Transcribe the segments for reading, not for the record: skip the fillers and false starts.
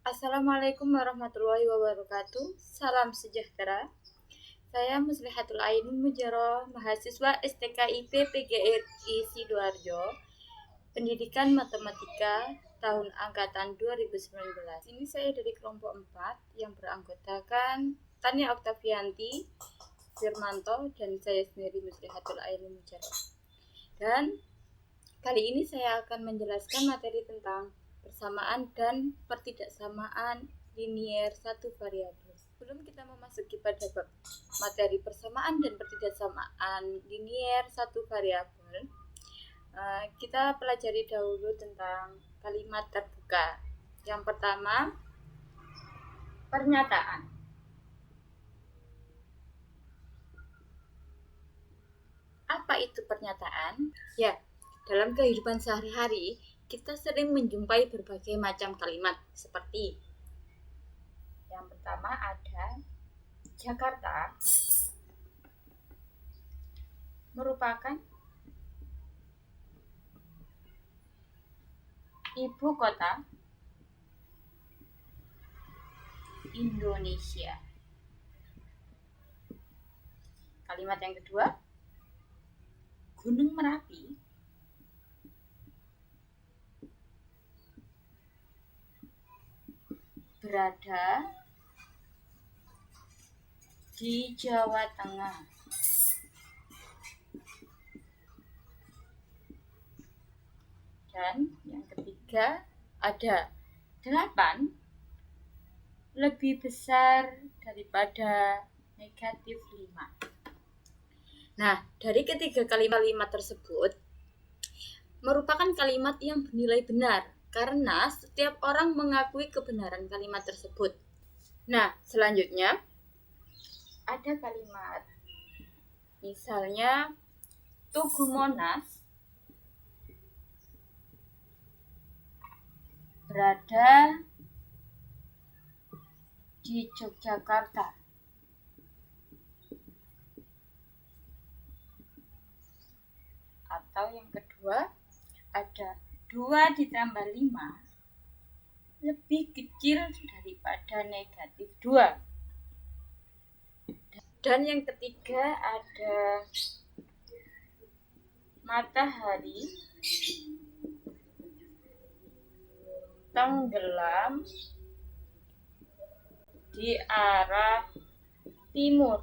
Assalamualaikum warahmatullahi wabarakatuh. Salam sejahtera. Saya Muslihatul Ainun Mujaroh, mahasiswa STKIP PGRI Sidoarjo, Pendidikan Matematika tahun angkatan 2019. Ini saya dari kelompok 4 yang beranggotakan Tania Oktavianti, Firmanto, dan saya sendiri Muslihatul Ainun Mujaroh. Dan kali ini saya akan menjelaskan materi tentang persamaan dan pertidaksamaan linier satu variabel. Sebelum kita memasuki pada bab materi persamaan dan pertidaksamaan linier satu variabel, kita pelajari dahulu tentang kalimat terbuka. Yang pertama, pernyataan. Apa itu pernyataan? Ya, dalam kehidupan sehari-hari, kita sering menjumpai berbagai macam kalimat seperti yang pertama ada Jakarta merupakan ibu kota Indonesia. Kalimat yang kedua, Gunung Merapi berada di Jawa Tengah. Dan yang ketiga ada 8 lebih besar daripada negatif 5. Nah, dari ketiga kalimat tersebut merupakan kalimat yang bernilai benar karena setiap orang mengakui kebenaran kalimat tersebut. Nah, selanjutnya ada kalimat misalnya Tugu Monas berada di Yogyakarta. Atau yang kedua ada 2 ditambah 5 lebih kecil daripada negatif 2. Dan yang ketiga ada matahari tenggelam di arah timur.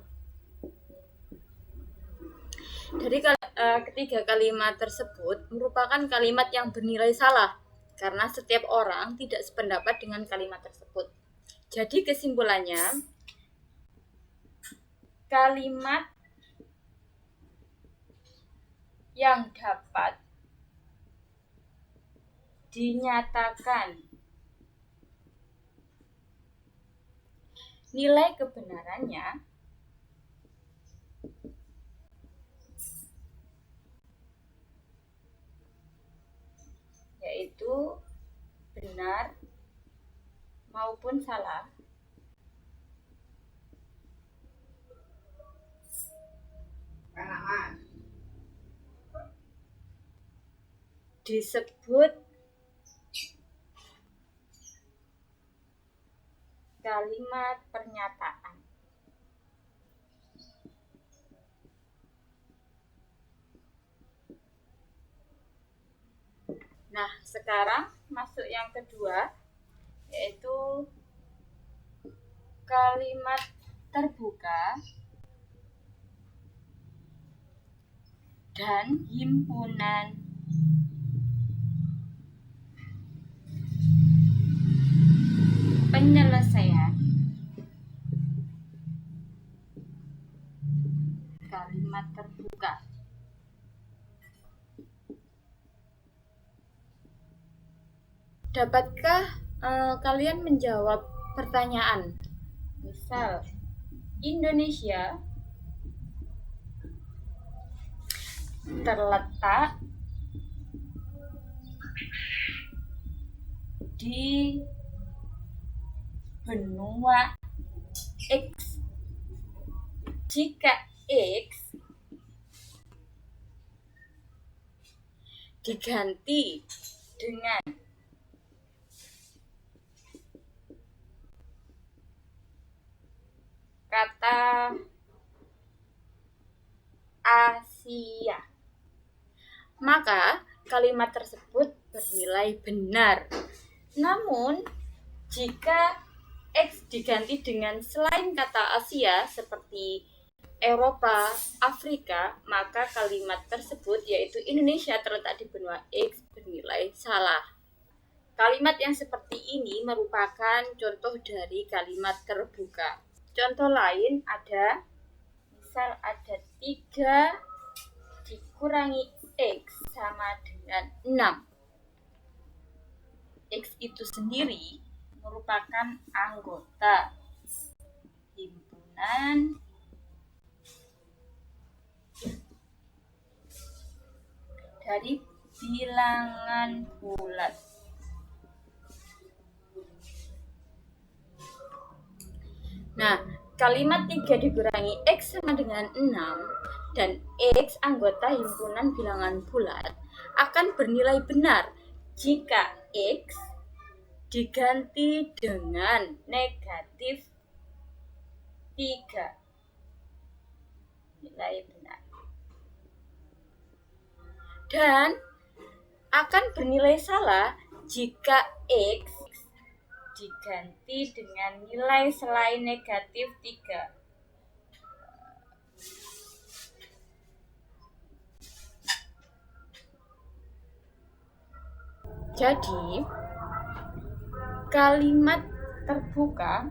Dari ketiga kalimat tersebut merupakan kalimat yang bernilai salah karena setiap orang tidak sependapat dengan kalimat tersebut. Jadi kesimpulannya, kalimat yang dapat dinyatakan nilai kebenarannya yaitu benar maupun salah disebut kalimat pernyataan. Nah, sekarang masuk yang kedua, yaitu kalimat terbuka dan himpunan penyelesaian. Kalimat terbuka. Dapatkah kalian menjawab pertanyaan? Misal, Indonesia terletak di benua X. Jika X diganti dengan kalimat tersebut bernilai benar. Namun, jika X diganti dengan selain kata Asia seperti Eropa, Afrika, maka kalimat tersebut yaitu Indonesia terletak di benua X bernilai salah. Kalimat yang seperti ini merupakan contoh dari kalimat terbuka. Contoh lain ada, misal ada 3 dikurangi X sama dengan 6. X itu sendiri merupakan anggota himpunan dari bilangan bulat. Nah, kalimat 3 dikurangi X sama dengan 6 dan X anggota himpunan bilangan bulat akan bernilai benar jika X diganti dengan negatif 3. Nilai benar. Dan akan bernilai salah jika X diganti dengan nilai selain negatif 3. Jadi, kalimat terbuka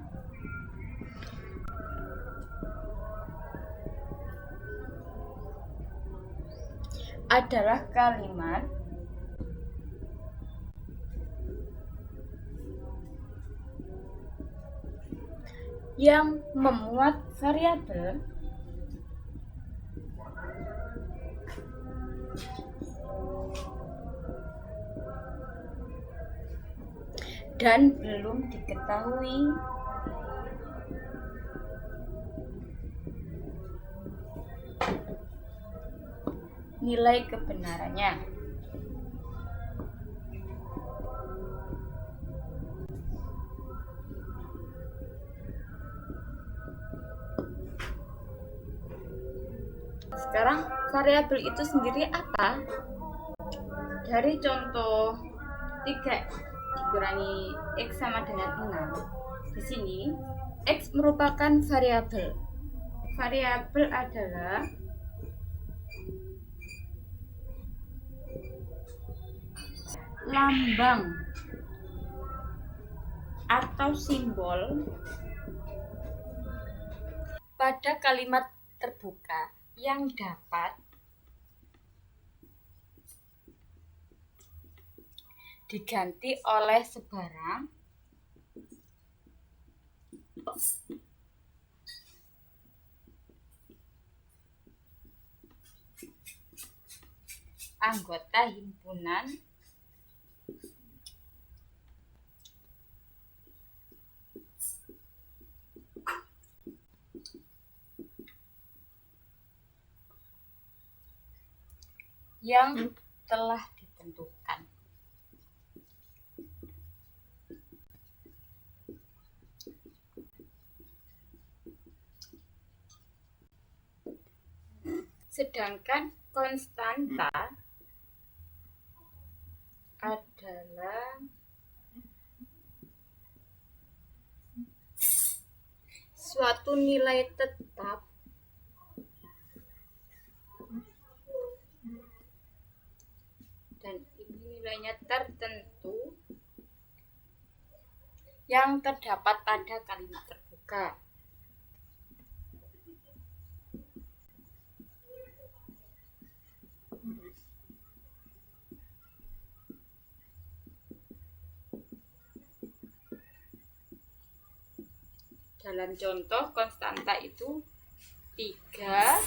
adalah kalimat yang memuat variabel dan belum diketahui nilai kebenarannya. Sekarang variabel itu sendiri apa? Dari contoh 3 dikurangi X sama dengan 6. Di sini X merupakan variabel. Variabel adalah lambang atau simbol pada kalimat terbuka yang dapat diganti oleh sebarang anggota himpunan yang telah ditentukan. Sedangkan konstanta adalah suatu nilai tetap dan ini nilainya tertentu yang terdapat pada kalimat terbuka. Dalam contoh konstanta itu 3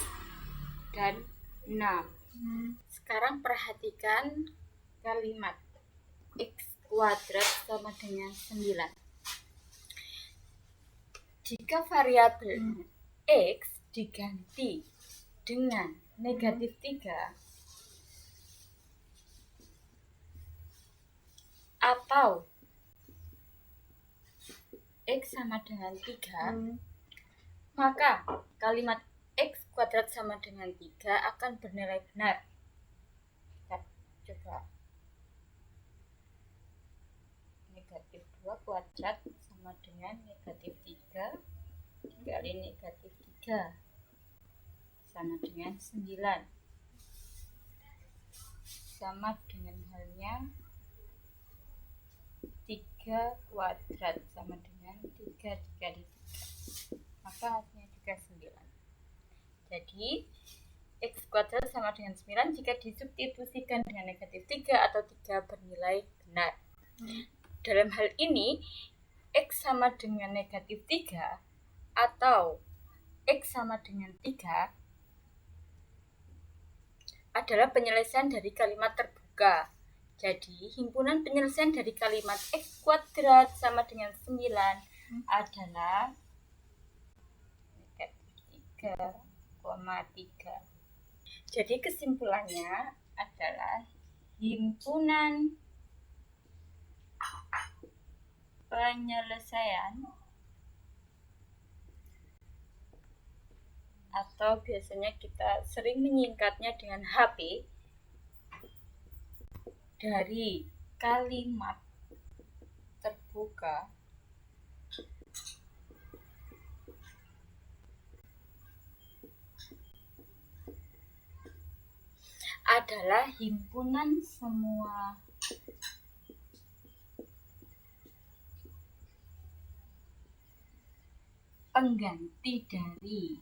dan 6. Sekarang perhatikan kalimat X kuadrat sama dengan 9. Jika variabel X diganti dengan negatif 3 atau X sama dengan 3, maka kalimat X kuadrat sama dengan 3 akan bernilai benar. Kita coba negatif 2 kuadrat sama dengan negatif 3 dikali negatif 3 sama dengan 9. Sama dengan halnya 3 kuadrat sama dengan 3 dikali 3. Maka hasilnya juga 9. Jadi X kuadrat sama dengan 9 jika disubstitusikan dengan negatif 3 atau 3 bernilai benar. Dalam hal ini X sama dengan negatif 3 atau X sama dengan 3 adalah penyelesaian dari kalimat terbuka. Jadi himpunan penyelesaian dari kalimat X kuadrat sama dengan 9 adalah negatif 3,3. Jadi kesimpulannya adalah himpunan penyelesaian atau biasanya kita sering menyingkatnya dengan HP dari kalimat terbuka adalah himpunan semua pengganti dari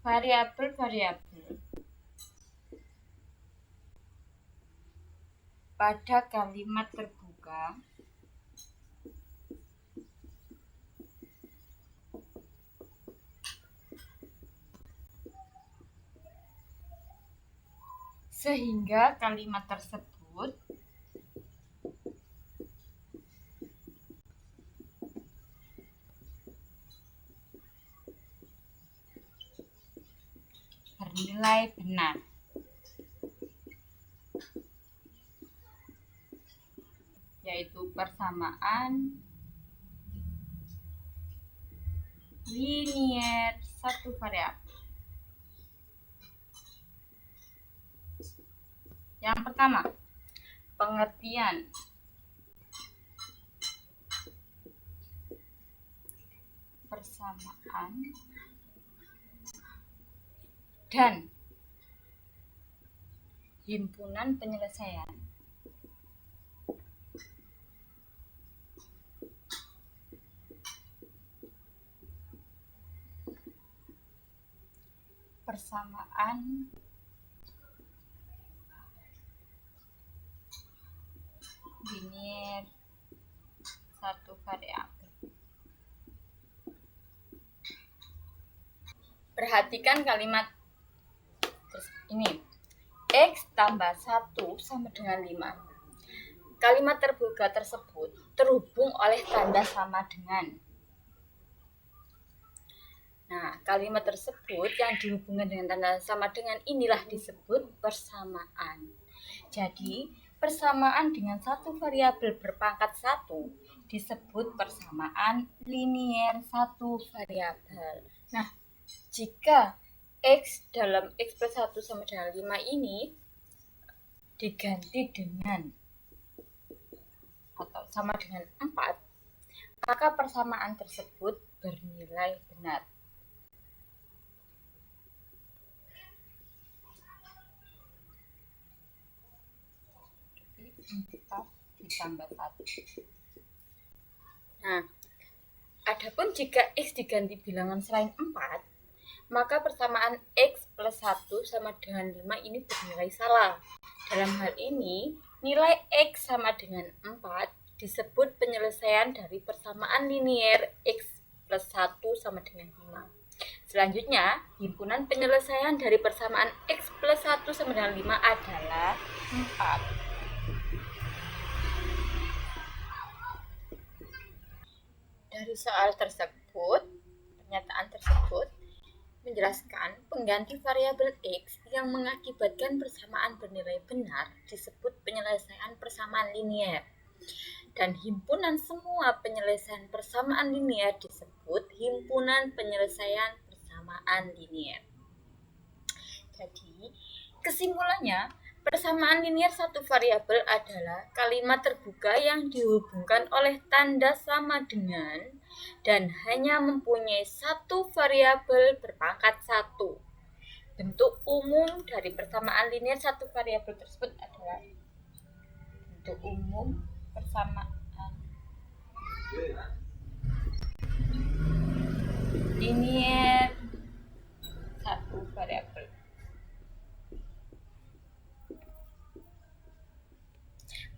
variabel-variabel pada kalimat terbuka sehingga kalimat tersebut bernilai benar. Yaitu persamaan linier satu variabel. Yang pertama, pengertian persamaan dan himpunan penyelesaian persamaan linier satu variabel. Perhatikan kalimat ini. X tambah 1 sama dengan 5. Kalimat terbuka tersebut terhubung oleh tanda sama dengan. Nah, kalimat tersebut yang dihubungkan dengan tanda sama dengan inilah disebut persamaan. Jadi, persamaan dengan satu variabel berpangkat 1 disebut persamaan linier satu variabel. Nah, jika X dalam X plus 1 sama dengan 5 ini diganti dengan atau sama dengan 4, maka persamaan tersebut bernilai benar. Jadi 4 ditambah 1. Nah, adapun jika X diganti bilangan selain 4, maka persamaan X plus 1 sama dengan 5 ini bernilai salah. Dalam hal ini, nilai X sama dengan 4 disebut penyelesaian dari persamaan linier X plus 1 sama dengan 5. Selanjutnya, himpunan penyelesaian dari persamaan X plus 1 sama dengan 5 adalah 4. Dari soal tersebut, pernyataan tersebut menjelaskan pengganti variabel X yang mengakibatkan persamaan bernilai benar disebut penyelesaian persamaan linier. Dan himpunan semua penyelesaian persamaan linier disebut himpunan penyelesaian persamaan linier. Jadi, Kesimpulannya, persamaan linier satu variabel adalah kalimat terbuka yang dihubungkan oleh tanda sama dengan dan hanya mempunyai satu variabel berpangkat satu. Bentuk umum dari persamaan linier satu variabel tersebut adalah bentuk umum persamaan linier satu variabel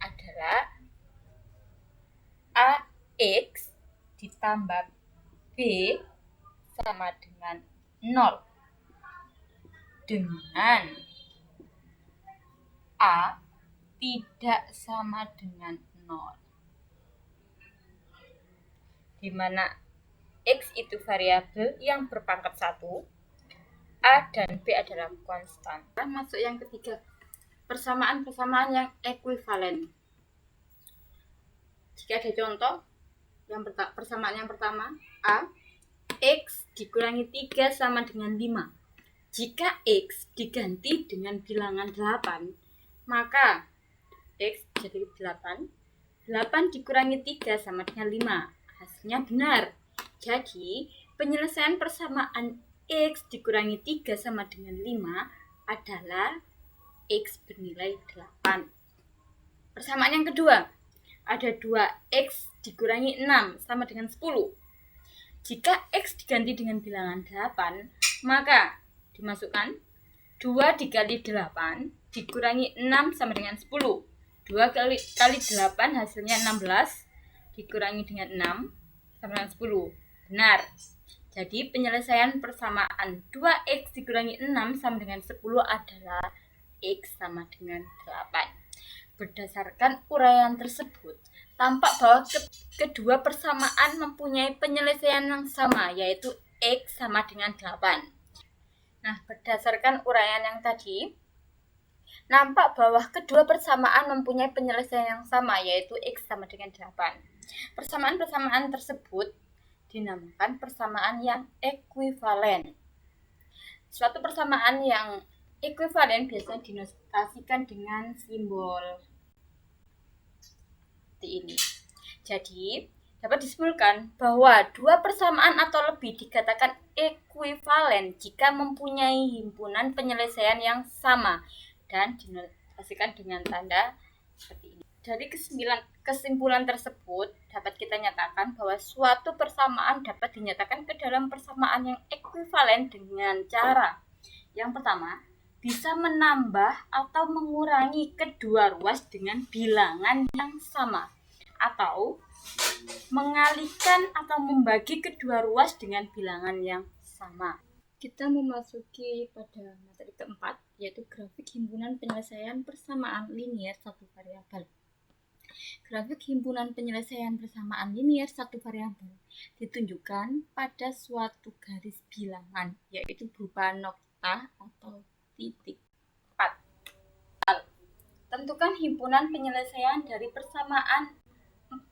adalah AX ditambah B sama dengan 0 dengan A tidak sama dengan 0, di mana X itu variabel yang berpangkat 1, A dan B adalah konstan. Masuk yang ketiga, persamaan-persamaan yang ekuivalen. Jika ada contoh, persamaan yang pertama, A, X dikurangi 3 sama dengan 5. Jika X diganti dengan bilangan 8, maka X jadi 8. 8 dikurangi 3 sama dengan 5. Hasilnya benar. Jadi, penyelesaian persamaan X dikurangi 3 sama dengan 5 adalah X bernilai 8. Persamaan yang kedua, ada 2X dikurangi 6 sama dengan 10. Jika X diganti dengan bilangan 8, maka dimasukkan 2 dikali 8 dikurangi 6 sama dengan 10. 2 kali 8 hasilnya 16 dikurangi dengan 6 sama dengan 10. Benar. Jadi penyelesaian persamaan 2X dikurangi 6 sama dengan 10 adalah X sama dengan 8. Berdasarkan uraian tersebut, tampak bahwa kedua persamaan mempunyai penyelesaian yang sama, yaitu X sama dengan 8. Nah, berdasarkan uraian yang tadi, nampak bahwa kedua persamaan mempunyai penyelesaian yang sama, yaitu X sama dengan 8. Persamaan-persamaan tersebut dinamakan persamaan yang ekuivalen. Suatu persamaan yang ekuivalen biasanya dinotasikan dengan simbol seperti ini. Jadi, dapat disimpulkan bahwa dua persamaan atau lebih dikatakan ekuivalen jika mempunyai himpunan penyelesaian yang sama dan dinotasikan dengan tanda seperti ini. Dari kesimpulan tersebut dapat kita nyatakan bahwa suatu persamaan dapat dinyatakan ke dalam persamaan yang ekuivalen dengan cara yang pertama, bisa menambah atau mengurangi kedua ruas dengan bilangan yang sama, atau mengalihkan atau membagi kedua ruas dengan bilangan yang sama. Kita memasuki pada materi keempat, yaitu grafik himpunan penyelesaian persamaan linier satu variabel. Grafik himpunan penyelesaian persamaan linier satu variabel ditunjukkan pada suatu garis bilangan, yaitu berupa nokta atau titik. 4. Tentukan himpunan penyelesaian dari persamaan 4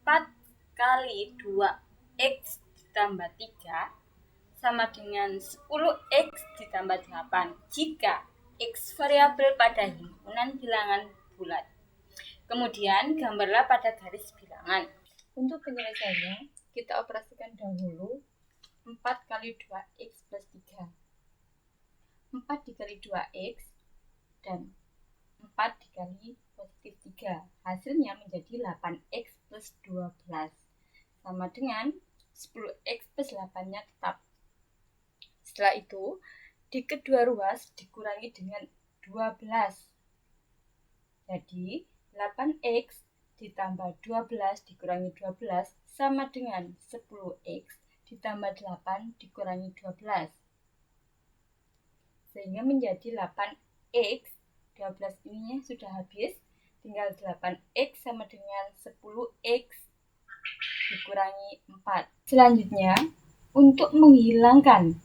kali 2x ditambah 3 sama dengan 10x ditambah 8 jika x variabel pada himpunan bilangan bulat. Kemudian gambarlah pada garis bilangan. Untuk penyelesaiannya, kita operasikan dahulu 4 kali 2x plus 3. 4 dikali 2x dan 4 dikali positif 3. Hasilnya menjadi 8x plus 12. Sama dengan 10x plus 8-nya tetap. Setelah itu, di kedua ruas dikurangi dengan 12. Jadi, 8x ditambah 12 dikurangi 12 sama dengan 10x ditambah 8 dikurangi 12. Sehingga menjadi 8x, 12 ininya sudah habis, tinggal 8x sama dengan 10x dikurangi 4. Selanjutnya, untuk menghilangkan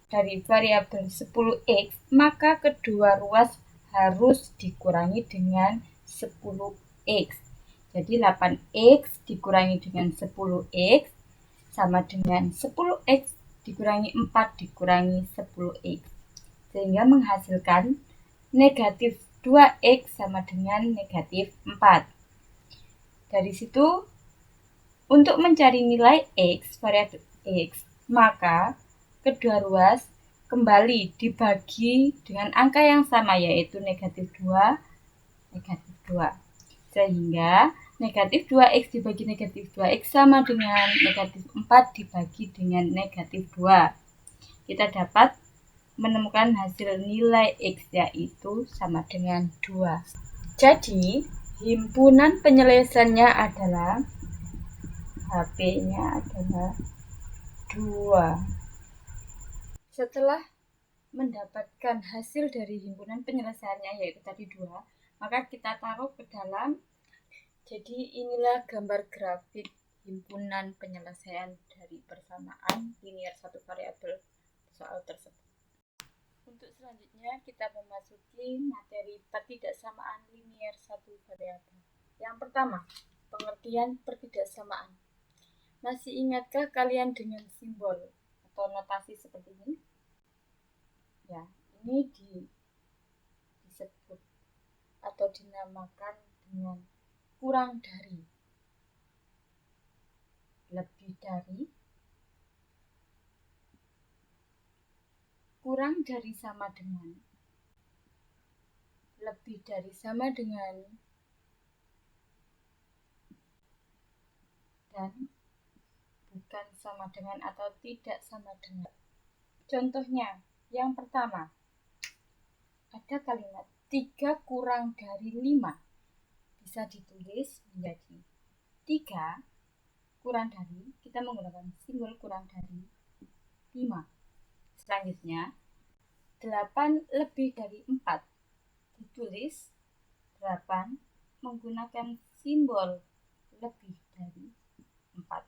dari variabel 10x, maka kedua ruas harus dikurangi dengan 10x. Jadi 8x dikurangi dengan 10x sama dengan 10x dikurangi 4 dikurangi 10x. Sehingga menghasilkan negatif 2x sama dengan negatif 4. Dari situ, untuk mencari nilai x, variabel x, maka kedua ruas kembali dibagi dengan angka yang sama, yaitu negatif 2, negatif 2. Sehingga negatif 2x dibagi negatif 2x sama dengan negatif 4 dibagi dengan negatif 2. Kita dapat menemukan hasil nilai x, yaitu sama dengan 2. Jadi, himpunan penyelesaiannya adalah HP-nya adalah 2. Setelah mendapatkan hasil dari himpunan penyelesaiannya, yaitu tadi 2, maka kita taruh ke dalam. Jadi inilah gambar grafik himpunan penyelesaian dari persamaan linear satu variabel soal tersebut. Untuk selanjutnya kita memasuki materi pertidaksamaan linear satu variabel. Yang pertama, pengertian pertidaksamaan. Masih ingatkah kalian dengan simbol atau notasi seperti ini? Ya, ini disebut atau dinamakan dengan kurang dari, lebih dari, kurang dari sama dengan, lebih dari sama dengan, dan bukan sama dengan atau tidak sama dengan. Contohnya, yang pertama, ada kalimat 3 kurang dari 5. Bisa ditulis menjadi 3 kurang dari, kita menggunakan simbol kurang dari 5. Selanjutnya, 8 lebih dari 4. Ditulis 8 menggunakan simbol lebih dari 4.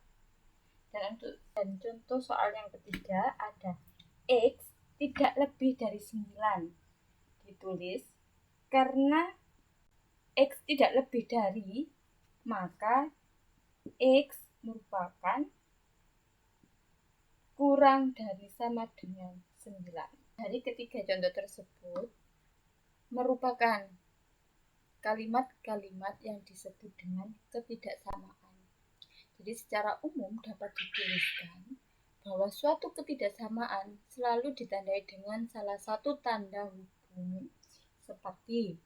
Dan contoh soal yang ketiga ada x tidak lebih dari 9. Ditulis karena x tidak lebih dari, maka x merupakan kurang dari sama dengan 9. Dari ketiga contoh tersebut merupakan kalimat-kalimat yang disebut dengan ketidaksamaan. Jadi secara umum dapat dituliskan bahwa suatu ketidaksamaan selalu ditandai dengan salah satu tanda hubung seperti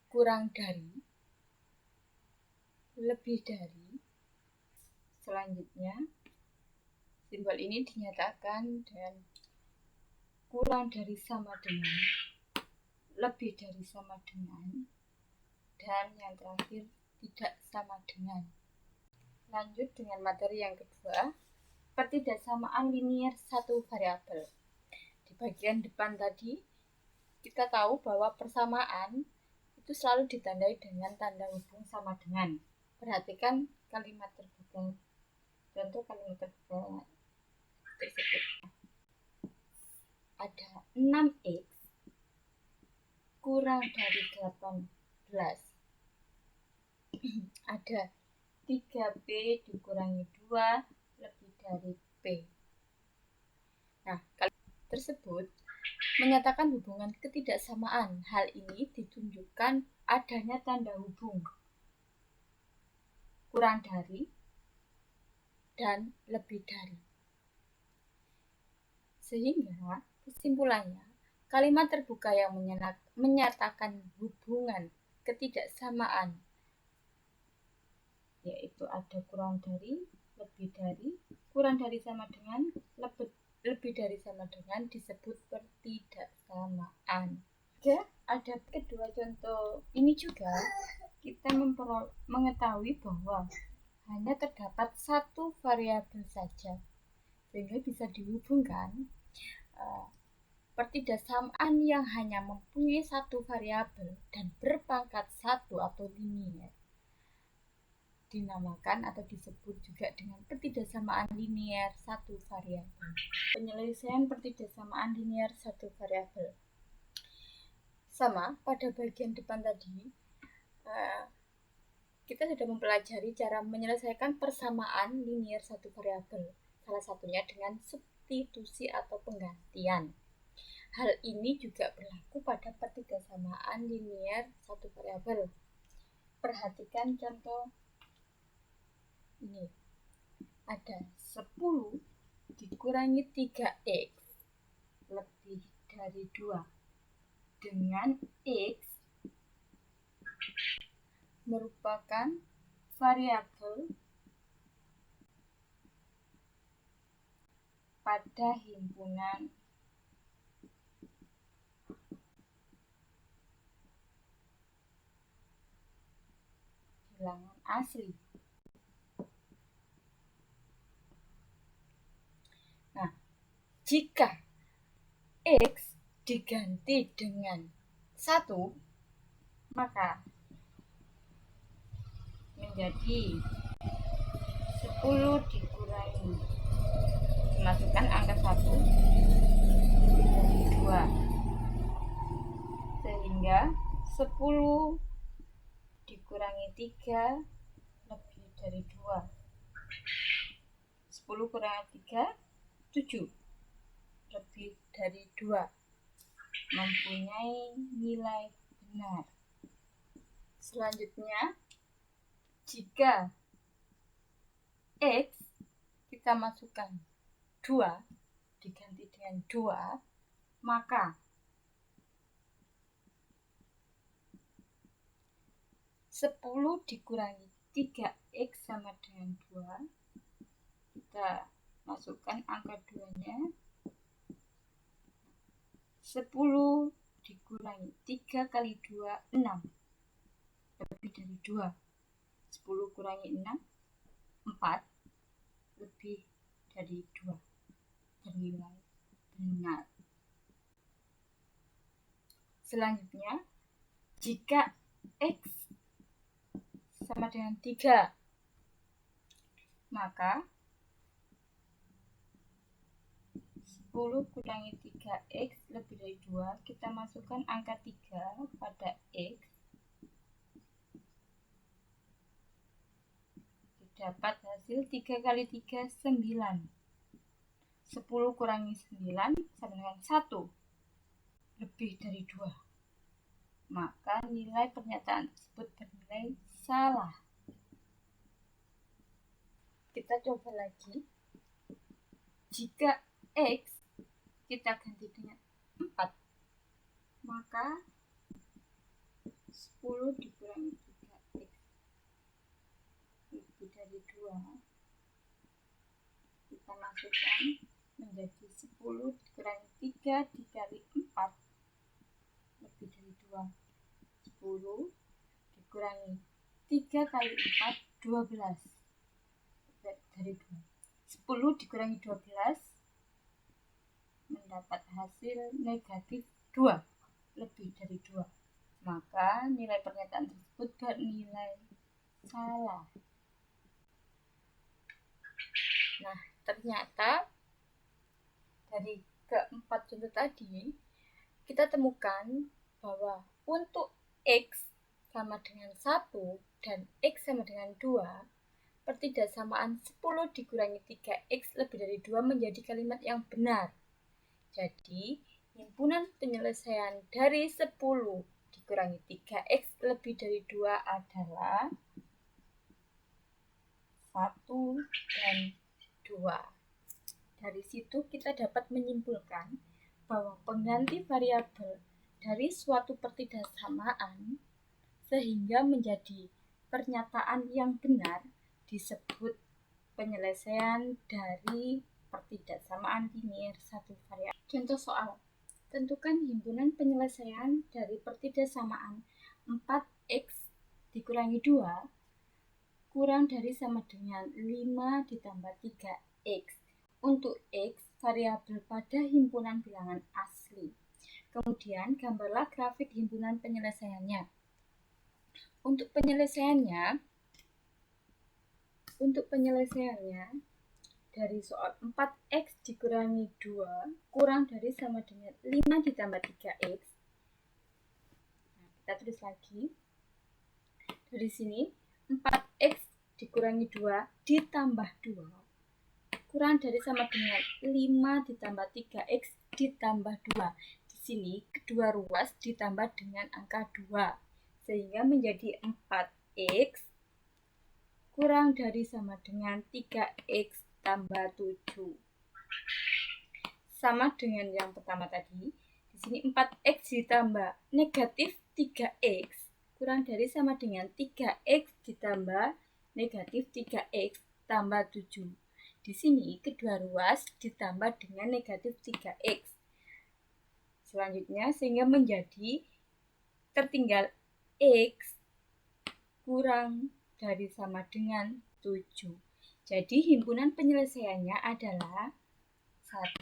kurang dari, lebih dari. Selanjutnya, simbol ini dinyatakan dengan kurang dari sama dengan, lebih dari sama dengan, dan yang terakhir tidak sama dengan. Lanjut dengan materi yang kedua, pertidaksamaan linear satu variabel. Di bagian depan tadi, kita tahu bahwa persamaan itu selalu ditandai dengan tanda hubung sama dengan. Perhatikan kalimat terbuka. Contoh kalimat terbuka tersebut. Ada 6x kurang dari 18. Ada 3b dikurangi 2 lebih dari b. Nah, kalimat tersebut menyatakan hubungan ketidaksamaan. Hal ini ditunjukkan adanya tanda hubung kurang dari dan lebih dari. Sehingga kesimpulannya, kalimat terbuka yang menyatakan hubungan ketidaksamaan, yaitu ada kurang dari, lebih dari, kurang dari sama dengan, lebih dari sama dengan, disebut pertidaksamaan. Jika ada kedua contoh ini juga, kita mengetahui bahwa hanya terdapat satu variabel saja, sehingga bisa dihubungkan pertidaksamaan yang hanya mempunyai satu variabel dan berpangkat 1 atau linear dinamakan atau disebut juga dengan pertidaksamaan linear satu variabel. Penyelesaian pertidaksamaan linear satu variabel. Sama pada bagian depan tadi, kita sudah mempelajari cara menyelesaikan persamaan linear satu variabel. Salah satunya dengan substitusi atau penggantian. Hal ini juga berlaku pada pertidasamaan linier satu variabel. Perhatikan contoh ini. Ada 10 dikurangi 3x lebih dari 2 dengan x merupakan variabel pada himpunan bilangan asli. Nah, jika x diganti dengan 1, maka menjadi 10 dikurangi, dimasukkan angka 1 dari 2, sehingga 10 dikurangi 3 lebih dari 2. 10 kurangi 3, 7 lebih dari 2, mempunyai nilai benar. Selanjutnya, jika x kita masukkan 2 diganti dengan 2, maka 10 dikurangi 3x sama dengan 2, kita masukkan angka 2-nya, 10 dikurangi 3 kali 2, 6 lebih dari 2. 10 kurangi 6, 4 lebih dari 2. Bernilai benar. Selanjutnya, jika x sama dengan 3, maka 10 kurangi 3x lebih dari 2, kita masukkan angka 3 pada x, dapat hasil 3 kali 3, 9. 10 kurangi 9 sama dengan 1 lebih dari 2. Maka nilai pernyataan tersebut bernilai salah. Kita coba lagi. Jika x kita ganti dengan 4, maka 10 dikurangi 3x lebih dari 2, kita masukkan menjadi 10 dikurangi 3 dikali 4 lebih dari 2. 10 dikurangi 3 kali 4, 12 dari 2. 10 dikurangi 12 mendapat hasil negatif 2 lebih dari 2. Maka nilai pernyataan tersebut bernilai salah. Nah, ternyata dari keempat contoh tadi kita temukan bahwa untuk x sama dengan 1 dan x sama dengan 2, pertidasamaan 10 dikurangi 3x lebih dari 2 menjadi kalimat yang benar. Jadi, himpunan penyelesaian dari 10 dikurangi 3x lebih dari 2 adalah 1 dan 2. Dari situ kita dapat menyimpulkan bahwa pengganti variabel dari suatu pertidasamaan sehingga menjadi pernyataan yang benar disebut penyelesaian dari pertidasamaan linier satu variabel. Contoh soal. Tentukan himpunan penyelesaian dari pertidasamaan 4x dikurangi 2 kurang dari sama dengan 5 ditambah 3x. Untuk x, variabel pada himpunan bilangan asli. Kemudian, gambarlah grafik himpunan penyelesaiannya. Untuk penyelesaiannya, dari soal 4x dikurangi 2 kurang dari sama dengan 5 ditambah 3x. Nah, kita tulis lagi. Dari sini 4x dikurangi 2 ditambah 2 kurang dari sama dengan 5 ditambah 3x ditambah 2. Di sini kedua ruas ditambah dengan angka 2, sehingga menjadi 4x kurang dari sama dengan 3x tambah 7. Sama dengan yang pertama tadi, di sini 4x ditambah negatif 3x kurang dari sama dengan 3x ditambah negatif 3x tambah 7. Di sini kedua ruas ditambah dengan negatif 3x. Selanjutnya, sehingga menjadi tertinggal x kurang dari sama dengan 7. Jadi himpunan penyelesaiannya adalah 1,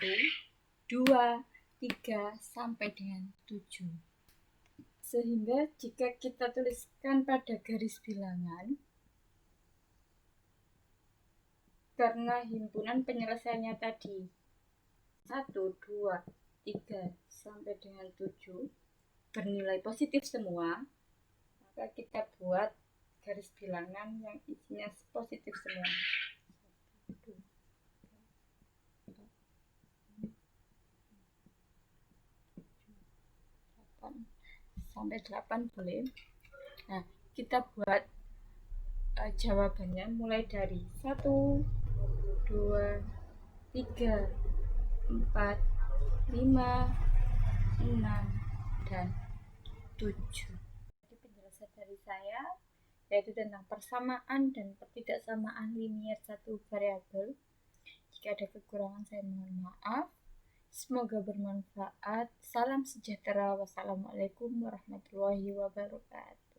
2, 3, sampai dengan 7. Sehingga jika kita tuliskan pada garis bilangan, karena himpunan penyelesaiannya tadi 1, 2, 3, sampai dengan 7 bernilai positif semua, maka kita buat garis bilangan yang isinya positif semua. 1, 2, 8 sampai 8 boleh. Nah, kita buat jawabannya mulai dari 1, 2, 3, 4, 5, 6, dan 7. Jadi penjelasan dari saya yaitu tentang persamaan dan ketidaksamaan linier satu variabel. Jika ada kekurangan saya mohon maaf. Semoga bermanfaat. Salam sejahtera. Wassalamualaikum warahmatullahi wabarakatuh.